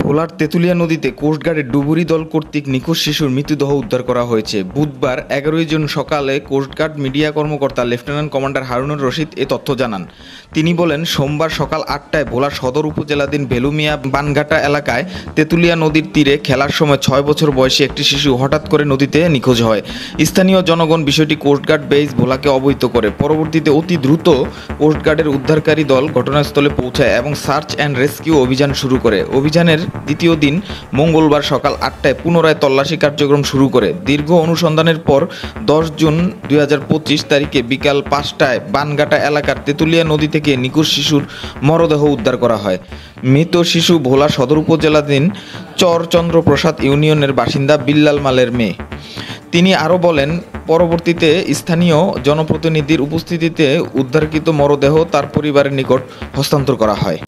ভোলার তেঁতুলিয়া নদীতে কোস্টগার্ডের ডুবুরি দল কর্তৃক নিখোঁজ শিশুর মৃতদেহ উদ্ধার করা হয়েছে। বুধবার 11 জুন সকালে কোস্টগার্ড মিডিয়া কর্মকর্তা লেফটেন্যান্ট কমান্ডার হারুনুর রশিদ এ তথ্য জানান। তিনি বলেন, সোমবার সকাল 8টায় ভোলা সদর উপজেলাধীন ভেলুমিয়া বানঘাটা এলাকায় তেঁতুলিয়া নদীর তীরে খেলার সময় 6 বছর বয়সী একটি শিশু হঠাৎ করে নদীতে নিখোঁজ হয়। স্থানীয় জনগণ বিষয়টি কোস্টগার্ড বেস ভোলাকে অবহিত করে। পরবর্তীতে অতি দ্রুত কোস্টগার্ডের উদ্ধারকারী দল ঘটনাস্থলে পৌঁছায় এবং সার্চ অ্যান্ড রেস্কিউ অভিযান শুরু করে। অভিযানের দ্বিতীয় দিন মঙ্গলবার সকাল 8টায় পুনরায় তল্লাশি কার্যক্রম শুরু করে। দীর্ঘ অনুসন্ধানের পর 10 জুন 2025 তারিখে বিকাল 5টায় বানঘাটা এলাকার তেঁতুলিয়া নদী থেকে নিখোঁজ শিশুর মরদেহ উদ্ধার করা হয়। মৃত শিশু ভোলা সদর উপজেলাধীন চরচন্দ্রপ্রসাদ ইউনিয়নের বাসিন্দা বিল্লাল মালের মেয়ে। তিনি আরও বলেন, পরবর্তীতে স্থানীয় জনপ্রতিনিধির উপস্থিতিতে উদ্ধারকৃত মরদেহ তার পরিবারের নিকট হস্তান্তর করা হয়।